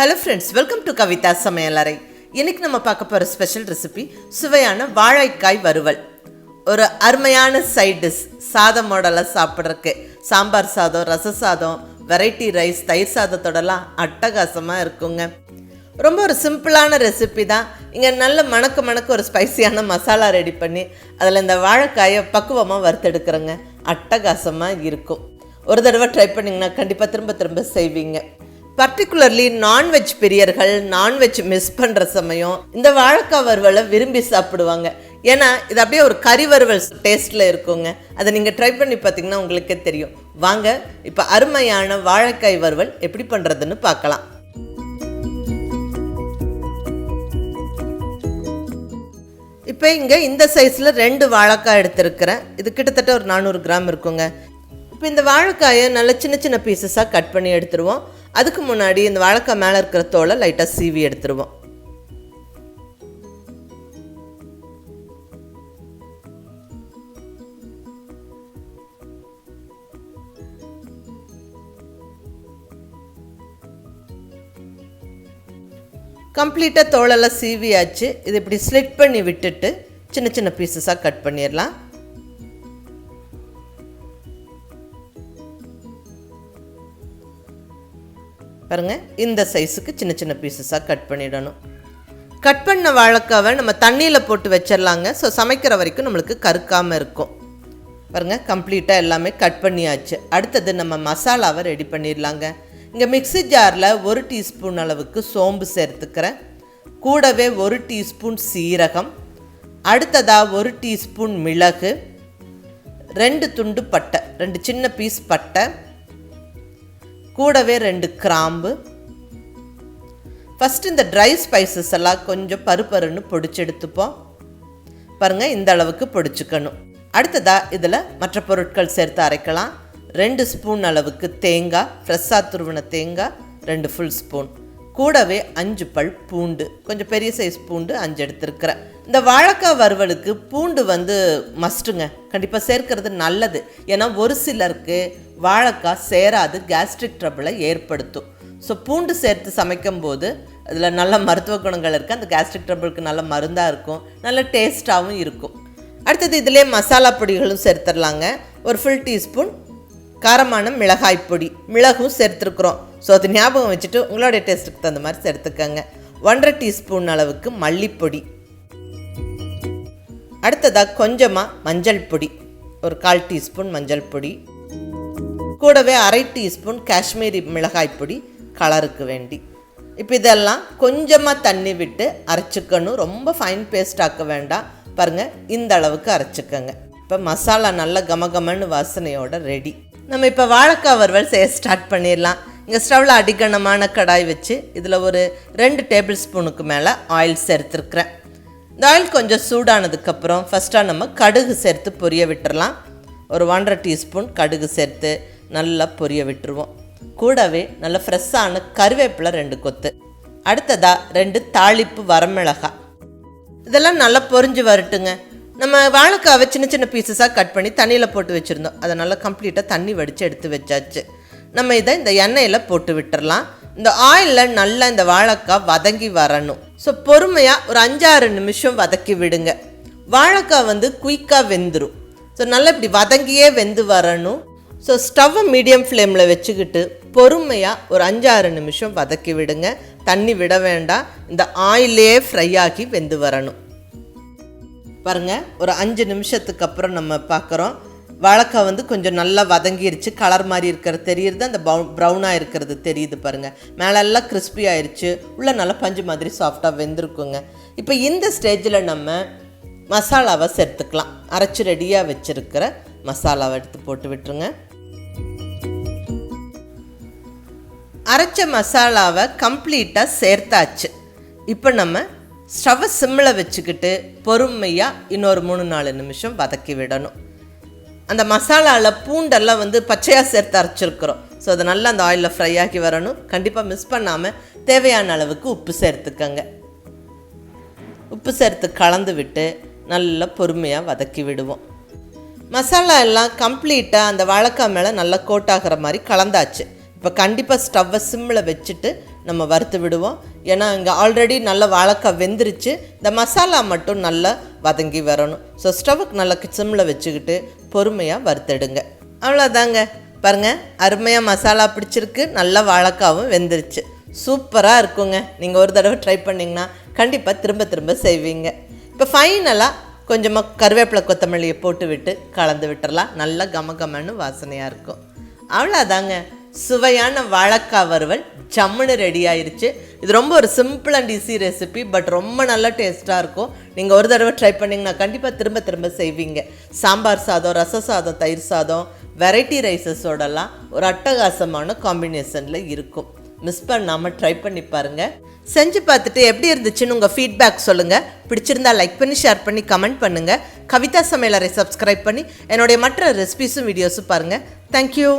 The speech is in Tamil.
Hello friends, welcome to KAVITHASAMAYALARAI. இன்னைக்கு நம்ம பார்க்க போற ஸ்பெஷல் ரெசிபி சுவையான வாழைக்காய்வருவல். ஒரு அருமையான சைட் டிஷ். சாதம் மாடலா சாப்பிடுறதுக்கு சாம்பார் சாதம், ரச சாதம், வெரைட்டி ரைஸ், தயிர் சாதத்தோடலாம் அட்டகாசமா இருக்குங்க. ரொம்ப ஒரு சிம்பிளான ரெசிபி தான். இங்கே நல்ல மணக்க ஒரு ஸ்பைசியான மசாலா ரெடி பண்ணி அதில் இந்த வாழைக்காயை பக்குவமாக வறுத்தெடுக்கிறேங்க. அட்டகாசமாக இருக்கும். ஒரு தடவை ட்ரை பண்ணிங்கன்னா கண்டிப்பாக திரும்ப செய்வீங்க. பர்டிகுலர்லி நான்வெஜ் பிரியர்கள் நான்வெஜ் மிஸ் பண்ணுற சமயம் இந்த வாழைக்காய் வறுவலை விரும்பி சாப்பிடுவாங்க. ஏன்னா இது அப்படியே ஒரு கறி வறுவல் டேஸ்ட்டில் இருக்குங்க. அதை நீங்கள் ட்ரை பண்ணி பார்த்தீங்கன்னா உங்களுக்கே தெரியும். வாங்க இப்போ அருமையான வாழைக்காய் வறுவல் எப்படி பண்ணுறதுன்னு பார்க்கலாம். இப்போ இங்கே இந்த சைஸில் 2 வாழைக்காய் எடுத்துருக்கிறேன். இது கிட்டத்தட்ட ஒரு 400 கிராம் இருக்குங்க. இப்போ இந்த வாழைக்காயை நல்லா சின்ன பீசஸாக கட் பண்ணி எடுத்துருவோம். அதுக்கு முன்னாடி இந்த வாழைக்காய் மேலே இருக்கிற தோலை லைட்டாக சீவி எடுத்துருவோம். கம்ப்ளீட்டாக தோலெல்லாம் சீவியாச்சு. இது இப்படி ஸ்லிட் பண்ணி விட்டுட்டு சின்ன பீசஸாக கட் பண்ணிடலாம். பாருங்கள், இந்த சைஸுக்கு சின்ன பீசஸாக கட் பண்ணிடணும். கட் பண்ண வாழைக்காவை நம்ம தண்ணியில் போட்டு வச்சிடலாங்க. ஸோ சமைக்கிற வரைக்கும் நம்மளுக்கு கருக்காமல் இருக்கும். பாருங்கள், கம்ப்ளீட்டாக எல்லாமே கட் பண்ணியாச்சு. அடுத்தது நம்ம மசாலாவை ரெடி பண்ணிடலாங்க. இங்கே மிக்ஸி ஜாரில் 1 டீஸ்பூன் அளவுக்கு சோம்பு சேர்த்துக்கிறேன். கூடவே 1 டீஸ்பூன் சீரகம், அடுத்ததாக 1 டீஸ்பூன் மிளகு, 2 துண்டு பட்டை, 2 சின்ன பீஸ் பட்டை, கூடவே 2 கிராம்பு. ஃபஸ்ட்டு இந்த ட்ரை ஸ்பைசஸ் எல்லாம் கொஞ்சம் பருன்னு பொடிச்சு எடுத்துப்போம். பாருங்கள், இந்த அளவுக்கு பொடிச்சுக்கணும். அடுத்ததாக இதில் மற்ற பொருட்கள் சேர்த்து அரைக்கலாம். 2 ஸ்பூன் அளவுக்கு தேங்காய், ஃப்ரெஷ்ஷாக துருவின தேங்காய் 2 ஃபுல் ஸ்பூன், கூடவே 5 பல் பூண்டு, கொஞ்சம் பெரிய சைஸ் பூண்டு 5 எடுத்துருக்கிறேன். இந்த வாழைக்காய் வறுவலுக்கு பூண்டு மஸ்ட்டுங்க, கண்டிப்பாக சேர்க்கிறது நல்லது. ஏன்னா ஒரு சிலருக்கு வாழைக்காய் சேராது, கேஸ்ட்ரிக் ட்ரபிளை ஏற்படுத்தும். ஸோ பூண்டு சேர்த்து சமைக்கும் போது அதில் நல்ல மருத்துவ குணங்கள் இருக்குது. அந்த கேஸ்ட்ரிக் ட்ரபிளுக்கு நல்ல மருந்தாக இருக்கும், நல்ல டேஸ்ட்டாகவும் இருக்கும். அடுத்தது இதிலே மசாலா பொடிகளும் சேர்த்துடலாங்க. ஒரு ஃபுல் டீஸ்பூன் காரமான மிளகாய் பொடி, மிளகும் சேர்த்துருக்குறோம். ஸோ அது ஞாபகம் வச்சுட்டு உங்களுடைய டேஸ்ட்டுக்கு தகுந்த மாதிரி சேர்த்துக்கங்க. 1.5 டீஸ்பூன் அளவுக்கு மல்லிப்பொடி. அடுத்ததாக கொஞ்சமாக மஞ்சள் பொடி, ஒரு 1/4 டீஸ்பூன் மஞ்சள் பொடி, கூடவே 1/2 டீஸ்பூன் காஷ்மீரி மிளகாய் பொடி கலருக்கு வேண்டி. இப்போ இதெல்லாம் கொஞ்சமாக தண்ணி விட்டு அரைச்சிக்கணும். ரொம்ப ஃபைன் பேஸ்ட் ஆக்க வேண்டாம். பாருங்கள், இந்த அளவுக்கு அரைச்சிக்கங்க. இப்போ மசாலா நல்ல கமகமன்னு வாசனையோட ரெடி. நம்ம இப்போ வாழைக்காய் வறுவல் செய்ய ஸ்டார்ட் பண்ணிடலாம். இங்கே ஸ்டவ்வில் அடிக்கணமான கடாய் வச்சு இதில் ஒரு 2 டேபிள் ஸ்பூனுக்கு மேலே ஆயில் சேர்த்துருக்குறேன். இந்த ஆயில் கொஞ்சம் சூடானதுக்கப்புறம் ஃபஸ்ட்டாக நம்ம கடுகு சேர்த்து பொரிய விட்டுறலாம். ஒரு 1.5 டீஸ்பூன் கடுகு சேர்த்து நல்லா பொரிய விட்டுருவோம். கூடவே நல்ல ஃப்ரெஷ்ஷான கருவேப்பிலை 2 கொத்து, அடுத்ததாக 2 தாளிப்பு வரமிளகாய். இதெல்லாம் நல்லா பொரிஞ்சு வரட்டுங்க. நம்ம வாழைக்காவை சின்ன பீசஸாக கட் பண்ணி தண்ணியில் போட்டு வச்சுருந்தோம். அதை நல்லா கம்ப்ளீட்டாக தண்ணி வடித்து எடுத்து வச்சாச்சு. நம்ம இதை இந்த எண்ணெயில் போட்டு விட்டுறலாம். இந்த ஆயிலில் நல்லா இந்த வாழைக்காய் வதங்கி வரணும். ஸோ பொறுமையாக ஒரு 5-6 நிமிஷம் வதக்கி விடுங்க. வாழைக்காய் குயிக்காக வெந்துடும். ஸோ நல்லா இப்படி வதங்கியே வெந்து வரணும். ஸோ ஸ்டவ்வை மீடியம் ஃப்ளேமில் வச்சுக்கிட்டு பொறுமையாக ஒரு 5-6 நிமிஷம் வதக்கி விடுங்க. தண்ணி விட வேண்டாம். இந்த ஆயிலே ஃப்ரை ஆகி வெந்து வரணும். பாருங்கள், ஒரு 5 நிமிஷத்துக்கு அப்புறம் நம்ம பார்க்குறோம். வாழைக்காய் கொஞ்சம் நல்லா வதங்கிருச்சு. கலர் மாதிரி இருக்கிறது தெரியுது, அந்த ப்ரௌனாக இருக்கிறது தெரியுது. பாருங்கள், மேலெல்லாம் கிறிஸ்பி ஆயிடுச்சு, உள்ளே நல்லா பஞ்சு மாதிரி சாஃப்டாக வெந்திருக்குங்க. இப்போ இந்த ஸ்டேஜில் நம்ம மசாலாவை சேர்த்துக்கலாம். அரைச்சி ரெடியாக வச்சுருக்கிற மசாலாவை எடுத்து போட்டு விட்டுருங்க. அரைச்ச மசாலாவை கம்ப்ளீட்டாக சேர்த்தாச்சு. இப்போ நம்ம ஸ்டவ்வை சிம்மில் வச்சுக்கிட்டு பொறுமையாக இன்னொரு 3-4 நிமிஷம் வதக்கி விடணும். அந்த மசாலாவில் பூண்டெல்லாம் பச்சையாக சேர்த்து அரைச்சிருக்கிறோம். ஸோ அதை நல்லா அந்த ஆயிலில் ஃப்ரை ஆகி வரணும். கண்டிப்பாக மிஸ் பண்ணாமல் தேவையான அளவுக்கு உப்பு சேர்த்துக்கங்க. உப்பு சேர்த்து கலந்து விட்டு நல்லா பொறுமையாக வதக்கி விடுவோம். மசாலா எல்லாம் கம்ப்ளீட்டாக அந்த வாழைக்காய் மேலே நல்லா கோட்டாகிற மாதிரி கலந்தாச்சு. இப்போ கண்டிப்பாக ஸ்டவ்வை சிம்மில் வச்சுட்டு நம்ம வறுத்து விடுவோம். ஏன்னா இங்கே ஆல்ரெடி நல்லா வாழைக்காய் வெந்துருச்சு, இந்த மசாலா மட்டும் நல்லா வதங்கி வரணும். ஸோ ஸ்டவ்வுக்கு நல்லா சிம்மில் வச்சுக்கிட்டு பொறுமையாக வறுத்தெடுங்க. அவ்வளோதாங்க. பாருங்கள், அருமையாக மசாலா பிடிச்சிருக்கு, நல்லா வாழைக்காவும் வெந்துருச்சு. சூப்பராக இருக்குங்க. நீங்கள் ஒரு தடவை ட்ரை பண்ணிங்கன்னா கண்டிப்பாக திரும்ப திரும்ப செய்வீங்க. இப்போ ஃபைனலாக கொஞ்சமாக கருவேப்பிலை கொத்தமல்லியை போட்டு விட்டு கலந்து விட்டுறலாம். நல்லா கமகமன்னு வாசனையாக இருக்கும். அவ்வளோதாங்க, சுவையான வாழைக்காய் வறுவல் ஜம்முன்னு ரெடி ஆயிடுச்சு. இது ரொம்ப ஒரு simple and easy recipe, but ரொம்ப நல்லா டேஸ்ட்டாக இருக்கும். நீங்கள் ஒரு தடவை ட்ரை பண்ணிங்கன்னா கண்டிப்பாக திரும்ப திரும்ப செய்வீங்க. சாம்பார் சாதம், ரச சாதம், தயிர் சாதம், வெரைட்டி ரைஸஸோடலாம் ஒரு அட்டகாசமான காம்பினேஷனில் இருக்கும். மிஸ் பண்ணாமல் ட்ரை பண்ணி பாருங்கள். செஞ்சு பார்த்துட்டு எப்படி இருந்துச்சுன்னு உங்கள் ஃபீட்பேக் சொல்லுங்கள். பிடிச்சிருந்தா லைக் பண்ணி, ஷேர் பண்ணி, கமெண்ட் பண்ணுங்கள். கவிதா சமையலறை சப்ஸ்கிரைப் பண்ணி என்னுடைய மற்ற ரெசிபிஸும் வீடியோஸும் பாருங்கள். தேங்க்யூ.